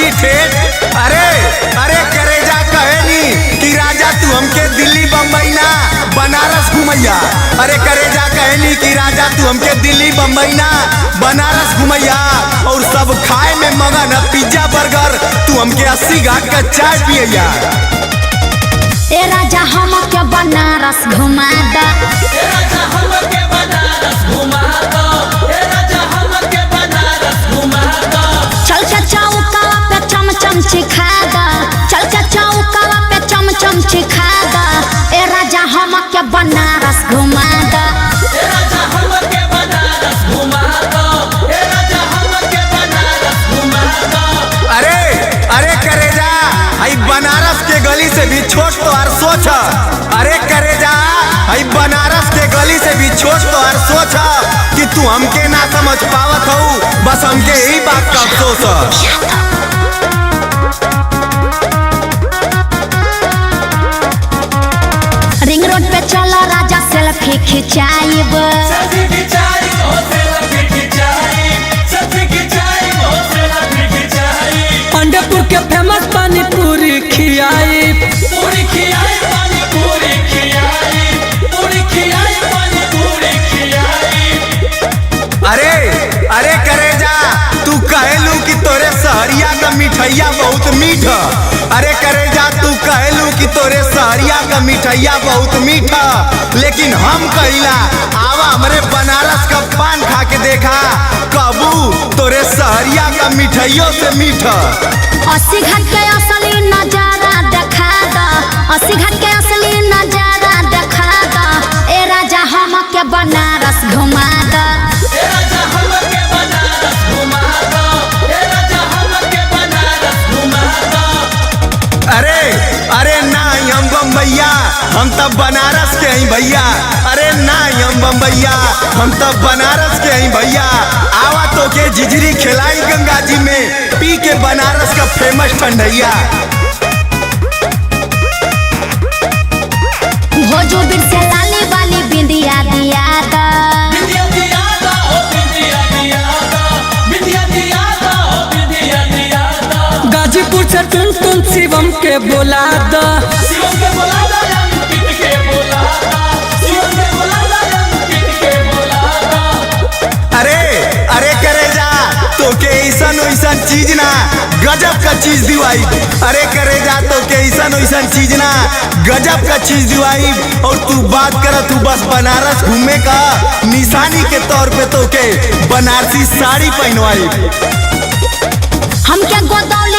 बनी ठेठ। अरे अरे करेजा कहेनी कि राजा तू हमके दिल्ली बम्बई ना बनारस घुमैया। अरे करेजा कहेनी कि राजा तू हमके दिल्ली बम्बई ना बनारस घुमैया। और सब खाए में मगन पिज्जा बर्गर, तू हमके 80 घाट का चाय पियैया। ए राजा हमके बनारस घुमा दा, ए राजा हमके बनारस घुमा दो, ए राजा हमके बनारस घुमा दो। चल के चौका पे चमचम चिखा दा, चल के चौका पे चमचम चिखा दा। ए राजा हमके बनारस घुमा दा, ए राजा हमके बनारस घुमा दो, ए राजा हमके बनारस घुमा दो। अरे अरे करेजा आई बनारस के गली से भी छोट तो हर सोच। अरे करेजा आई बनारस के गली से भी छोट तो हर सोच कि तू हमके ना समझ पावत हो, बस हमके यही बात का अफसोस। रिंग रोड पे चलो राजा सेल्फी खिंचाइब। सेल्फी खिंचाई हो, सेल्फी खिंचाई, सेल्फी खिंचाई हो, सेल्फी खिंचाई। अंडेपुर के फेमस पानी पूरी खियाई, पूरी खियाई पानी पूरी खियाई, पूरी खियाई पानी पूरी खियाई। अरे अरे करेजा तू कहेलू कि तोरे सहरिया का मिठैया बहुत मीठ। अरे करेजा तू कहेलू कि तोरे सहरिया का मिठैया बहुत मीठा, लेकिन हम कहिला आवा हमरे बनारस का पान खा के देखा, कबू तोरे सहरिया का मिठाइयों से मीठा। 80 घाट के असली नजारा देखा दा, 80 घाट के असली नजारा देखा दा। ए राजा हमके बनारस घुमा दा, ए राजा हमके बनारस घुमा दो, ए राजा हमके बनारस घुमा दो। अरे अरे ना हम बम्बैया, हम तब बनारस के ही भैया। अरे ना हम बम्बैया, हम तब बनारस के ही भैया। आवा तो के जिजरी खिलाई गंगा जी में, पी के बनारस का फेमस ठंडैया। भोजपुर से लाली वाली बिंदिया दिया दा, बिंदिया दिया दो, ओ बिंदिया दिया दो, बिंदिया दिया दो, ओ बिंदिया दिया दो। गाजीपुर से टुन शिवम के बोला द, शिवम के बोला दो, अंकित के बोला दो, शिवम के बोला दो, अंकित के बोला दो। अरे अरे करेजा तो के ऐसन वैसन चीज ना गजब का चीज दिवाई। अरे करेजा तो के ऐसन वैसन चीज ना गजब का चीज दिवाई। और तू बात कर तू बस बनारस घूमे का निशानी के तौर पे तो के बनारसी साड़ी पहनवाई। हमके गोदौली